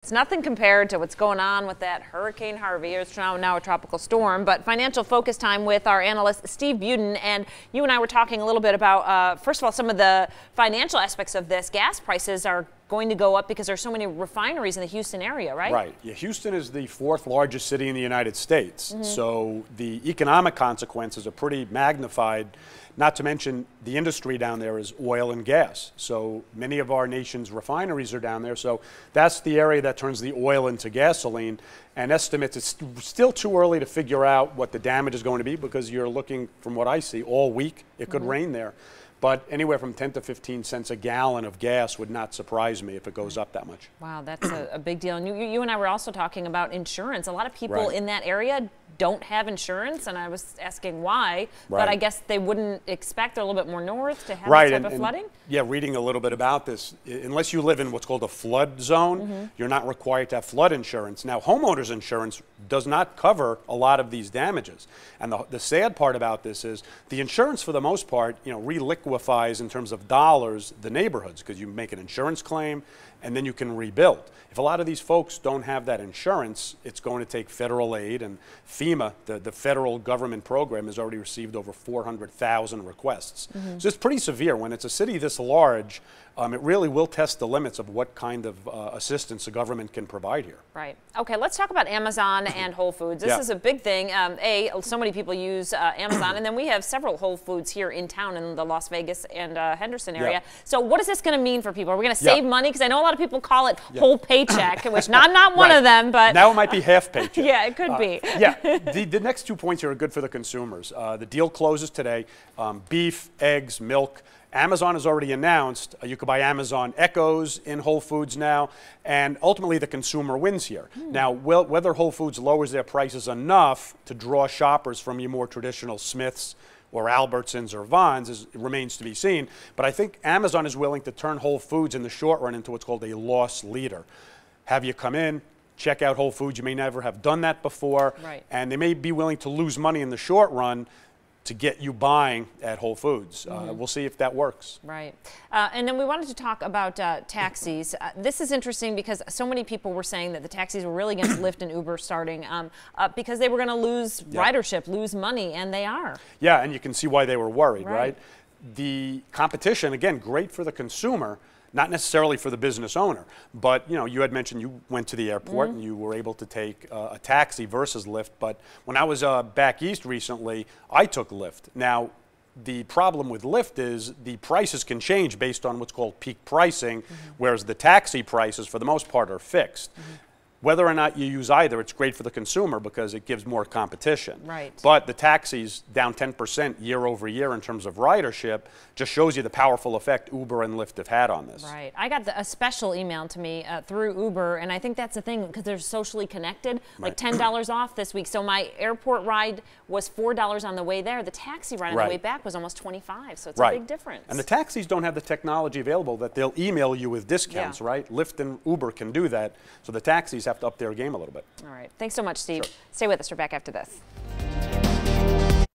It's nothing compared to what's going on with that Hurricane Harvey. It's now a tropical storm. But Financial Focus Time with our analyst, Steve Budin. And you and I were talking a little bit about, first of all, some of the financial aspects of this. Gas prices are going to go up because there's so many refineries in the Houston area, right? Right. Yeah, Houston is the fourth largest city in the United States. So the economic consequences are pretty magnified. Not to mention the industry down there is oil and gas. So many of our nation's refineries are down there. So that's the area that turns the oil into gasoline. And estimates, it's still too early to figure out what the damage is going to be because you're looking, from what I see, all week. It could rain there. But anywhere from 10 to 15 cents a gallon of gas would not surprise me if it goes up that much. Wow, that's a big deal. And you and I were also talking about insurance. A lot of people in that area don't have insurance, and I was asking why, but I guess they wouldn't expect, they're a little bit more north to have this type of flooding? Yeah, reading a little bit about this, unless you live in what's called a flood zone, you're not required to have flood insurance. Now, homeowners insurance does not cover a lot of these damages. And the sad part about this is the insurance, for the most part, reliquefies in terms of dollars the neighborhoods, because you make an insurance claim and then you can rebuild. If a lot of these folks don't have that insurance, it's going to take federal aid, and FEMA, the federal government program, has already received over 400,000 requests. So it's pretty severe. When it's a city this large, it really will test the limits of what kind of assistance the government can provide here. Right. Okay, let's talk about Amazon and Whole Foods. This is a big thing. So many people use Amazon, and then we have several Whole Foods here in town in the Las Vegas and Henderson area. So what is this going to mean for people? Are we going to save money? Because I know a lot of people call it whole paycheck, which I'm not one of them, but now it might be half paycheck. Yeah, it could be. The next 2 points here are good for the consumers. The deal closes today. Beef, eggs, milk. Amazon has already announced you could buy Amazon Echoes in Whole Foods now, and ultimately the consumer wins here. Now, whether Whole Foods lowers their prices enough to draw shoppers from your more traditional Smiths or Albertsons or Vons remains to be seen, but I think Amazon is willing to turn Whole Foods in the short run into what's called a loss leader. Have you come in, check out Whole Foods. You may never have done that before, and they may be willing to lose money in the short run to get you buying at Whole Foods. We'll see if that works. Right. And then we wanted to talk about taxis. This is interesting because so many people were saying that the taxis were really against Lyft and Uber starting because they were going to lose ridership, lose money, and they are. Yeah, and you can see why they were worried, right? The competition, again, great for the consumer, not necessarily for the business owner, but you had mentioned you went to the airport and you were able to take a taxi versus Lyft. But when I was back east recently, I took Lyft. Now, the problem with Lyft is the prices can change based on what's called peak pricing, whereas the taxi prices, for the most part, are fixed. Whether or not you use either, it's great for the consumer because it gives more competition. Right. But the taxis down 10% year over year in terms of ridership just shows you the powerful effect Uber and Lyft have had on this. Right. I got a special email to me through Uber, and I think that's the thing because they're socially connected, like $10 off this week. So my airport ride was $4 on the way there. The taxi ride on the way back was almost $25, so it's a big difference. And the taxis don't have the technology available that they'll email you with discounts, right? Lyft and Uber can do that, so the taxis have to up their game a little bit. All right. Thanks so much, Steve. Stay with us. We're back after this.